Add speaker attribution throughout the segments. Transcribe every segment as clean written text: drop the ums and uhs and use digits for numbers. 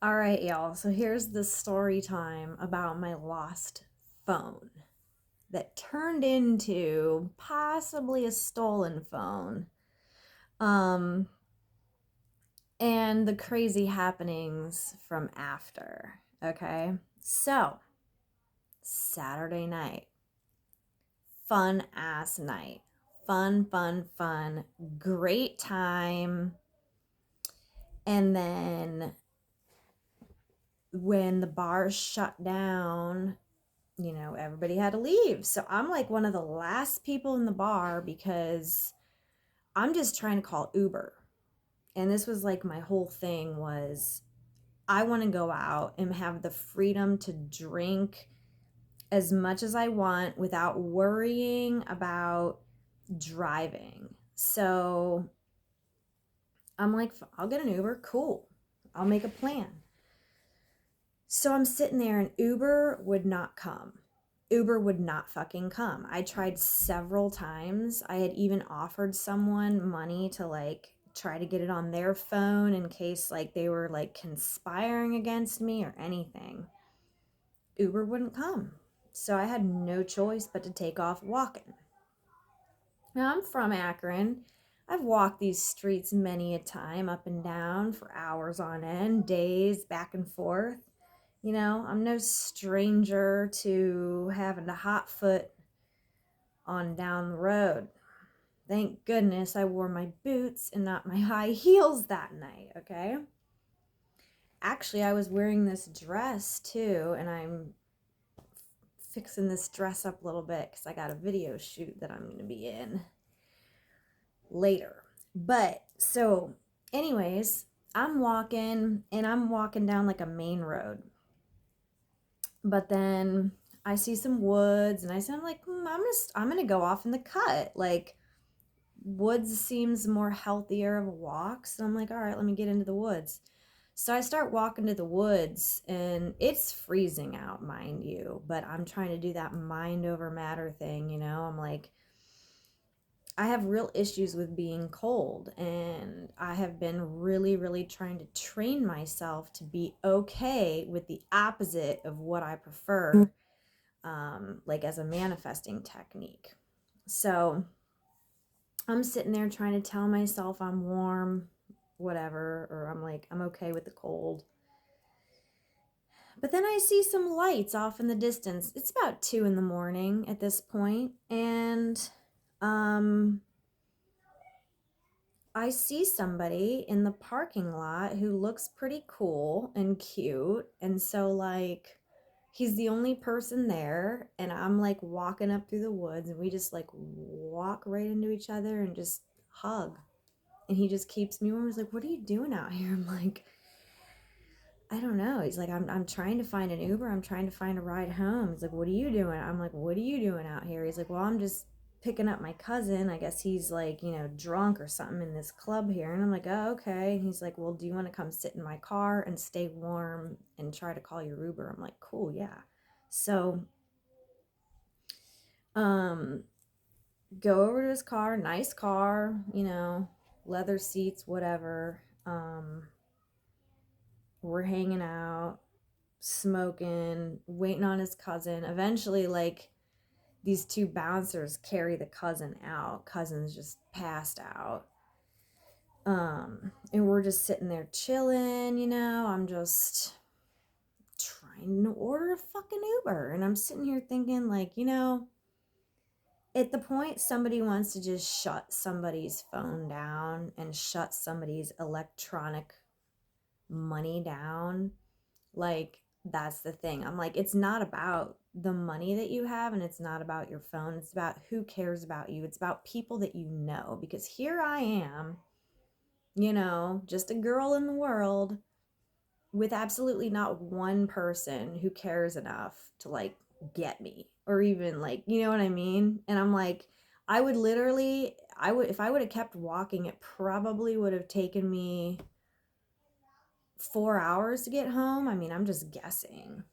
Speaker 1: All right, y'all. So here's the story time about my lost phone that turned into possibly a stolen phone. Um, and the crazy happenings from after. Okay. So, Saturday night, fun ass night. Fun, fun, fun. Great time. And then when the bars shut down, everybody had to leave. So I'm like one of the last people in the bar because I'm just trying to call Uber. And this was like my whole thing was I want to go out and have the freedom to drink as much as I want without worrying about driving. So I'm like, I'll get an Uber. Cool. I'll make a plan. So I'm sitting there and Uber would not come. Uber would not fucking come. I tried several times. I had even offered someone money to like try to get it on their phone in case like they were like conspiring against me or anything. Uber wouldn't come. So I had no choice but to take off walking. Now I'm from Akron. I've walked these streets many a time up and down for hours on end, days back and forth. I'm no stranger to having to hot foot on down the road. Thank goodness I wore my boots and not my high heels that night, okay? Actually, I was wearing this dress too, and I'm fixing this dress up a little bit because I got a video shoot that I'm going to be in later. But so, anyways, I'm walking down like a main road. But then I see some woods and I'm like, I'm gonna go off in the cut. Like woods seems more healthier of a walk. So I'm like, all right, let me get into the woods. So I start walking to the woods and it's freezing out, mind you, but I'm trying to do that mind over matter thing. I'm like, I have real issues with being cold, and I have been really, really trying to train myself to be okay with the opposite of what I prefer, like as a manifesting technique. So I'm sitting there trying to tell myself I'm warm, whatever, or I'm like, I'm okay with the cold. But then I see some lights off in the distance. It's about 2 in the morning at this point, and um, I see somebody in the parking lot who looks pretty cool and cute. And so, like, he's the only person there. And I'm like walking up through the woods, and we just like walk right into each other and just hug. And he just keeps me warm. He's like, "What are you doing out here?" I'm like, I don't know. He's like, I'm trying to find an Uber. I'm trying to find a ride home. He's like, what are you doing? I'm like, what are you doing out here? He's like, well, I'm just picking up my cousin. I guess he's like, drunk or something in this club here. And I'm like, oh, okay. And he's like, well, do you want to come sit in my car and stay warm and try to call your Uber? I'm like, cool, yeah. So, um, go over to his car, nice car, leather seats, whatever. We're hanging out, smoking, waiting on his cousin. Eventually, like, these two bouncers carry the cousin out. Cousin's just passed out. And we're just sitting there chilling. I'm just trying to order a fucking Uber. And I'm sitting here thinking, like, at the point somebody wants to just shut somebody's phone down and shut somebody's electronic money down, like, that's the thing. I'm like, it's not about the money that you have and it's not about your phone. It's about who cares about you. It's about people that you know. Because here I am, just a girl in the world with absolutely not one person who cares enough to like get me or even like, you know what I mean? And I'm like, I would literally, if I would have kept walking, it probably would have taken me 4 hours to get home. I mean, I'm just guessing.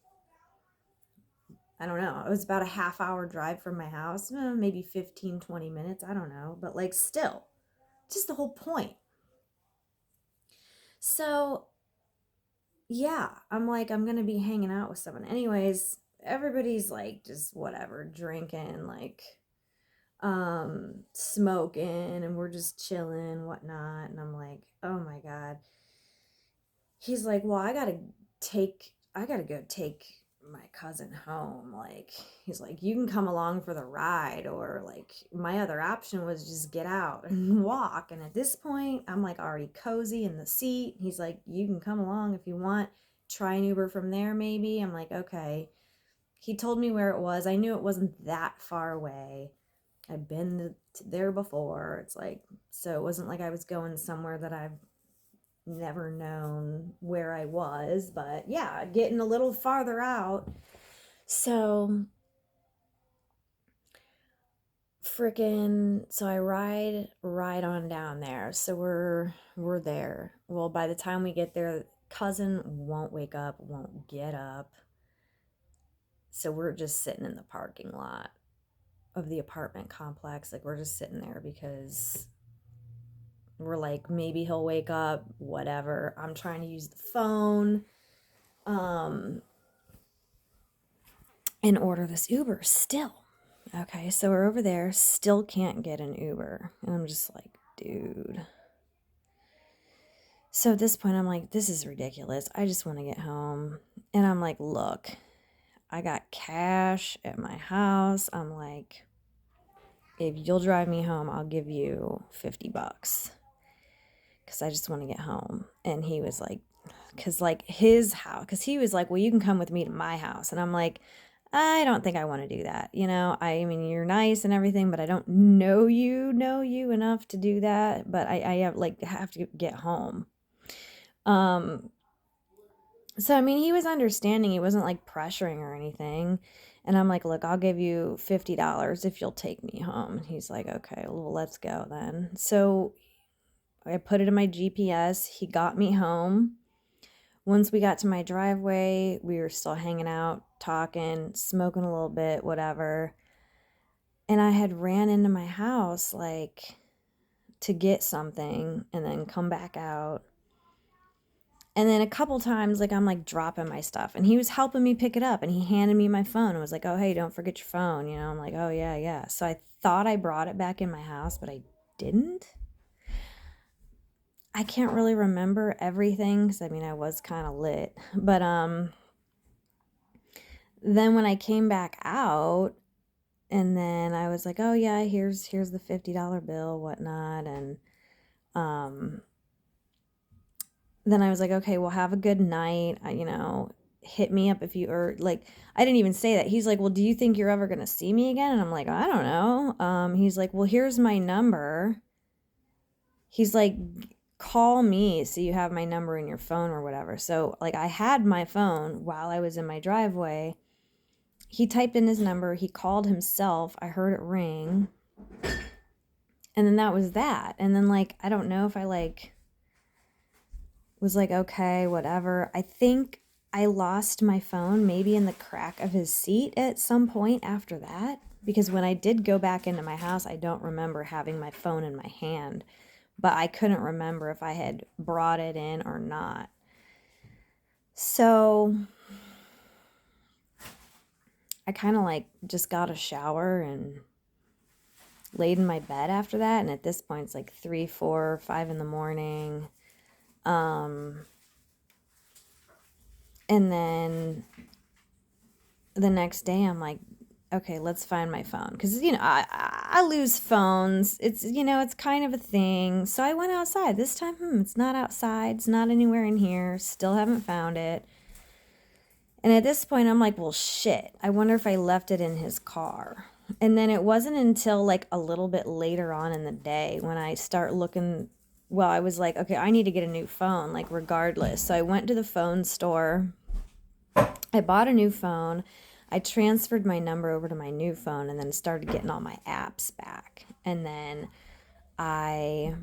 Speaker 1: I don't know. It was about a half-hour drive from my house, maybe 15, 20 minutes. I don't know. But like, still, just the whole point. So yeah, I'm like, I'm gonna be hanging out with someone. Anyways, everybody's like just whatever, drinking, like smoking, and we're just chilling, whatnot. And I'm like, oh my God. He's like, well, I gotta go take my cousin home. Like, he's like, you can come along for the ride, or like, my other option was just get out and walk. And at this point, I'm like already cozy in the seat. He's like, you can come along if you want, try an Uber from there, maybe. I'm like, okay. He told me where it was. I knew it wasn't that far away. I've been there before. It's like, so it wasn't like I was going somewhere that I've never known where I was, but yeah, getting a little farther out. So so I ride on down there. So we're there. Well, by the time we get there, cousin won't wake up, won't get up. So we're just sitting in the parking lot of the apartment complex. Like, we're just sitting there because we're like, maybe he'll wake up, whatever. I'm trying to use the phone and order this Uber still. Okay, so we're over there, still can't get an Uber. And I'm just like, dude. So at this point, I'm like, this is ridiculous. I just want to get home. And I'm like, look, I got cash at my house. I'm like, if you'll drive me home, I'll give you $50 because I just want to get home. And he was like, because like his house, because he was like, well, you can come with me to my house. And I'm like, I don't think I want to do that. You know, I mean, you're nice and everything, but I don't know you enough to do that. But I have to get home. So I mean, he was understanding. He wasn't like pressuring or anything. And I'm like, look, I'll give you $50 if you'll take me home. And he's like, okay, well, let's go then. So I put it in my GPS. He got me home. Once we got to my driveway, we were still hanging out, talking, smoking a little bit, whatever. And I had ran into my house like to get something and then come back out. And then a couple times, like, I'm like dropping my stuff, and he was helping me pick it up, and he handed me my phone and was like, oh, hey, don't forget your phone. You know, I'm like, oh, yeah, yeah. So I thought I brought it back in my house, but I didn't. I can't really remember everything because I mean, I was kind of lit. But then when I came back out, and then I was like, oh, yeah, here's the $50 bill, whatnot. And then I was like, okay, well, have a good night. You know, hit me up if you, or like, I didn't even say that. He's like, well, do you think you're ever going to see me again? And I'm like, I don't know. He's like, well, here's my number. He's like, call me so you have my number in your phone or whatever. So like, I had my phone while I was in my driveway. He typed in his number. He called himself. I heard it ring. And then that was that. And then like, I don't know if I like was like, okay, whatever. I think I lost my phone maybe in the crack of his seat at some point after that. Because when I did go back into my house, I don't remember having my phone in my hand. But I couldn't remember if I had brought it in or not. So I kind of like just got a shower and laid in my bed after that. And at this point, it's like 3, 4, 5 in the morning. And then the next day, I'm like, okay, let's find my phone. Because, you know, I lose phones. It's, you know, it's kind of a thing. So I went outside. This time, it's not outside. It's not anywhere in here. Still haven't found it. And at this point, I'm like, well, shit. I wonder if I left it in his car. And then it wasn't until like a little bit later on in the day when I start looking. Well, I was like, okay, I need to get a new phone, like regardless. So I went to the phone store. I bought a new phone. I transferred my number over to my new phone and then started getting all my apps back. And then I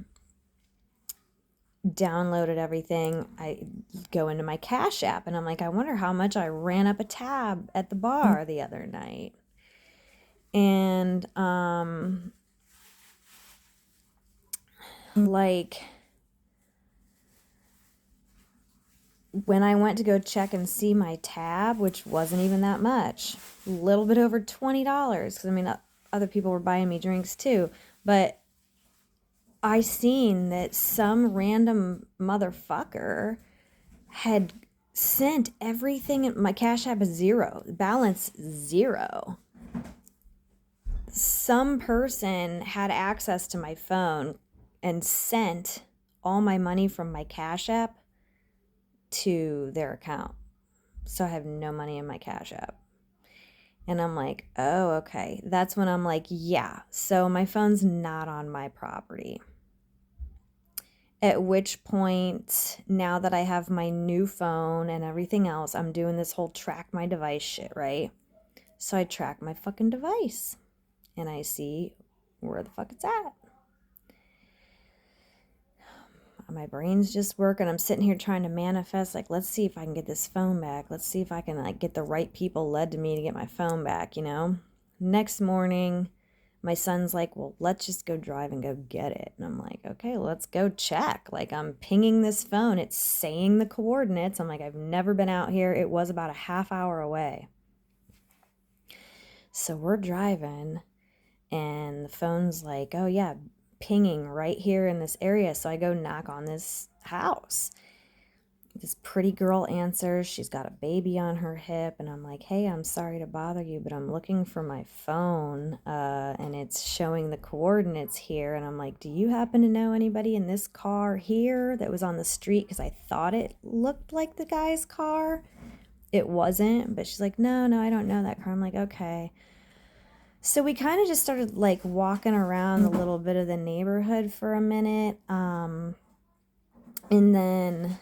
Speaker 1: downloaded everything. I go into my Cash App and I'm like, I wonder how much I ran up a tab at the bar the other night. And like when I went to go check and see my tab, which wasn't even that much, a little bit over $20, because I mean, other people were buying me drinks too, but I seen that some random motherfucker had sent everything. My Cash App is zero, balance zero. Some person had access to my phone and sent all my money from my Cash App to their account. So I have no money in my Cash App. And I'm like, oh, okay. That's when I'm like, yeah, so my phone's not on my property. At which point, now that I have my new phone and everything else, I'm doing this whole track my device shit, right? So I track my fucking device and I see where the fuck it's at. My brain's just working. I'm sitting here trying to manifest, like, let's see if I can get this phone back. Let's see if I can, like, get the right people led to me to get my phone back, you know? Next morning, my son's like, well, let's just go drive and go get it. And I'm like, okay, let's go check. Like, I'm pinging this phone. It's saying the coordinates. I'm like, I've never been out here. It was about a half hour away. So we're driving, and the phone's like, oh, yeah, pinging right here in this area. So I go knock on this house. This pretty girl answers. She's got a baby on her hip, and I'm like, hey, I'm sorry to bother you, but I'm looking for my phone, and it's showing the coordinates here. And I'm like, do you happen to know anybody in this car here that was on the street? Because I thought it looked like the guy's car. It wasn't, but she's like, no, I don't know that car. I'm like, okay. So we kind of just started like walking around a little bit of the neighborhood for a minute, and then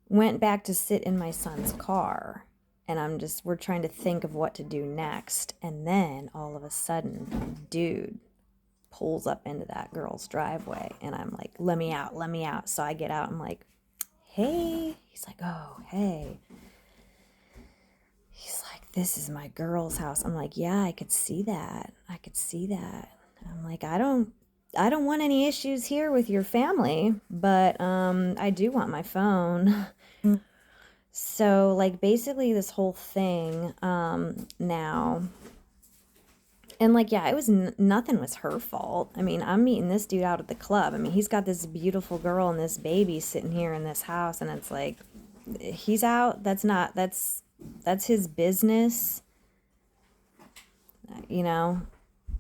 Speaker 1: went back to sit in my son's car. And we're trying to think of what to do next. And then all of a sudden, dude pulls up into that girl's driveway. And I'm like, let me out, let me out. So I get out. I'm like, hey. He's like, oh, hey. He's like, this is my girl's house. I'm like, yeah, I could see that. I'm like, I don't want any issues here with your family, but I do want my phone. So, like, basically this whole thing now, and like, yeah, it was nothing was her fault. I mean, I'm meeting this dude out at the club. I mean, he's got this beautiful girl and this baby sitting here in this house, and it's like, he's out. That's his business. You know,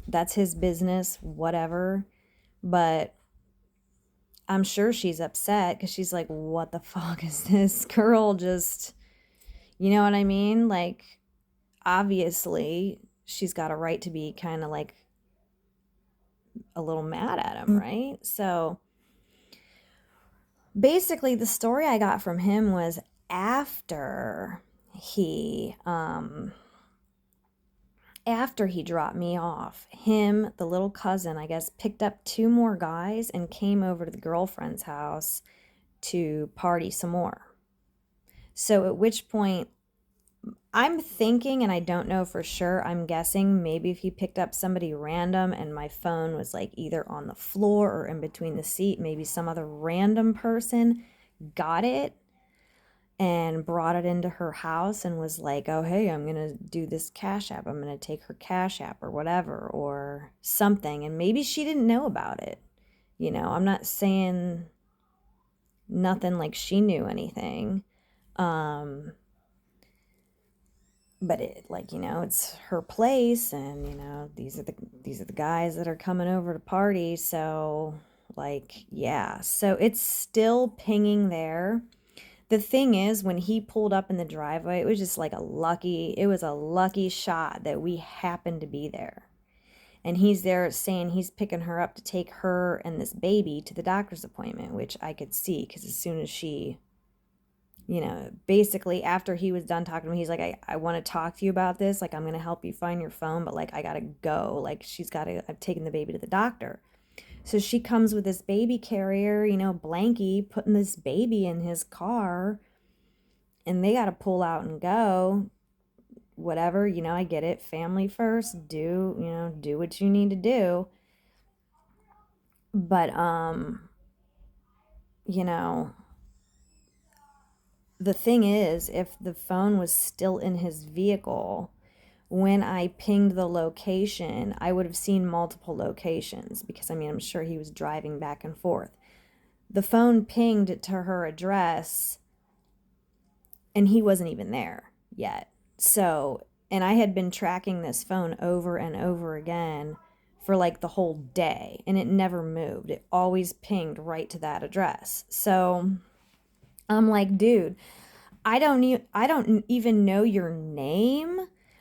Speaker 1: that's his business, whatever. But I'm sure she's upset because she's like, what the fuck is this girl just, you know what I mean? Like, obviously, she's got a right to be kind of like a little mad at him, right? So basically, the story I got from him was after he dropped me off, him, the little cousin, I guess, picked up two more guys and came over to the girlfriend's house to party some more. So at which point, I'm thinking, and I don't know for sure, I'm guessing maybe if he picked up somebody random and my phone was like either on the floor or in between the seat, maybe some other random person got it and brought it into her house and was like, oh, hey, I'm going to do this Cash App. I'm going to take her Cash App or whatever or something. And maybe she didn't know about it. You know, I'm not saying nothing like she knew anything. But it, like, you know, it's her place, and you know, these are the guys that are coming over to party. So like, yeah, so it's still pinging there. The thing is, when he pulled up in the driveway, it was just like a lucky shot that we happened to be there. And he's there saying he's picking her up to take her and this baby to the doctor's appointment, which I could see because as soon as she, you know, basically after he was done talking to me, he's like, I want to talk to you about this. Like, I'm going to help you find your phone, but like, I got to go. Like, I've taken the baby to the doctor. So she comes with this baby carrier, you know, blankie, putting this baby in his car, and they got to pull out and go. Whatever, you know, I get it. Family first. Do what you need to do. But, you know, the thing is, if the phone was still in his vehicle when I pinged the location, I would have seen multiple locations because, I mean, I'm sure he was driving back and forth. The phone pinged to her address and he wasn't even there yet. So, and I had been tracking this phone over and over again for like the whole day and it never moved. It always pinged right to that address. So I'm like, dude, I don't even know your name.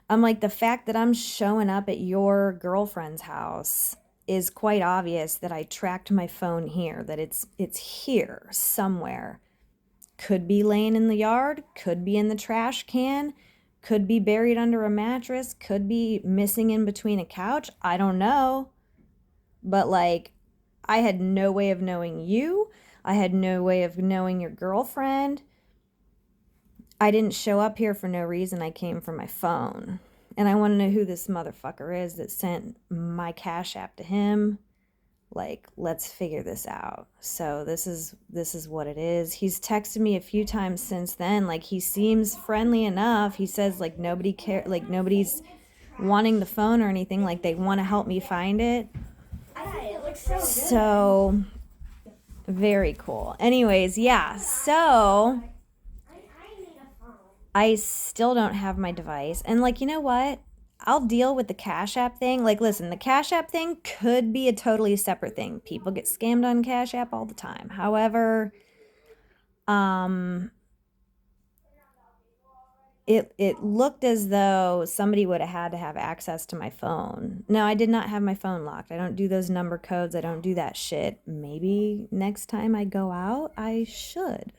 Speaker 1: I'm like, the fact that I'm showing up at your girlfriend's house is quite obvious that I tracked my phone here, that it's here somewhere. Could be laying in the yard, could be in the trash can, could be buried under a mattress, could be missing in between a couch. I don't know. But like, I had no way of knowing you. I had no way of knowing your girlfriend. I didn't show up here for no reason. I came for my phone. And I want to know who this motherfucker is that sent my Cash App to him. Like, let's figure this out. So this is what it is. He's texted me a few times since then. Like, he seems friendly enough. He says like nobody care, like nobody's wanting the phone or anything. Like they want to help me find it.
Speaker 2: It looks so good.
Speaker 1: So very cool. Anyways, yeah. So I still don't have my device. And like, you know what? I'll deal with the Cash App thing. Like, listen, the Cash App thing could be a totally separate thing. People get scammed on Cash App all the time. However, it looked as though somebody would have had to have access to my phone. No, I did not have my phone locked. I don't do those number codes. I don't do that shit. Maybe next time I go out, I should.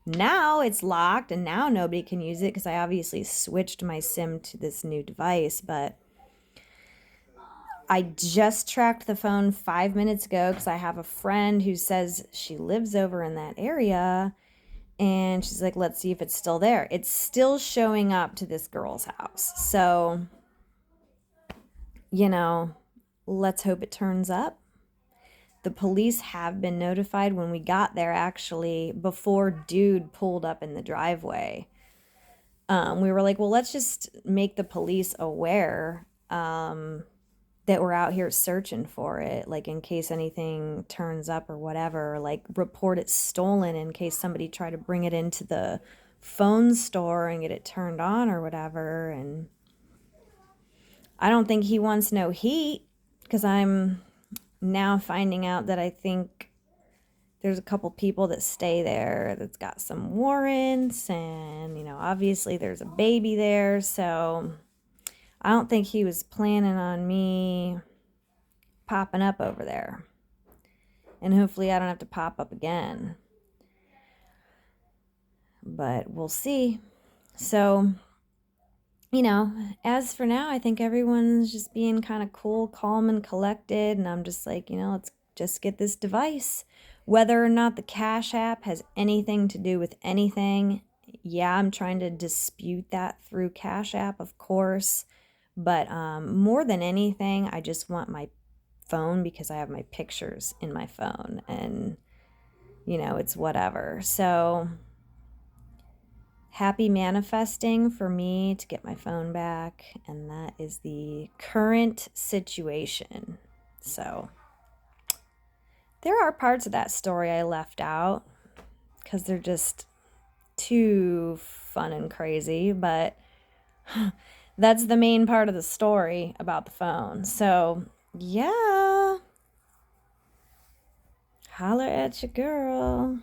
Speaker 1: Now it's locked and now nobody can use it because I obviously switched my SIM to this new device, but I just tracked the phone 5 minutes ago because I have a friend who says she lives over in that area and she's like, let's see if it's still there. It's still showing up to this girl's house. So, you know, let's hope it turns up. The police have been notified when we got there, actually, before dude pulled up in the driveway. We were like, well, let's just make the police aware that we're out here searching for it, like in case anything turns up or whatever, like report it stolen in case somebody tried to bring it into the phone store and get it turned on or whatever. And I don't think he wants no heat because I'm now finding out that I think there's a couple people that stay there that's got some warrants and, you know, obviously there's a baby there. So I don't think he was planning on me popping up over there. And hopefully I don't have to pop up again. But we'll see. So, you know, as for now, I think everyone's just being kind of cool, calm, and collected. And I'm just like, you know, let's just get this device. Whether or not the Cash App has anything to do with anything, yeah, I'm trying to dispute that through Cash App, of course. But more than anything, I just want my phone because I have my pictures in my phone. And, you know, it's whatever. So happy manifesting for me to get my phone back, and that is the current situation. So there are parts of that story I left out because they're just too fun and crazy, but that's the main part of the story about the phone. So yeah, holler at your girl.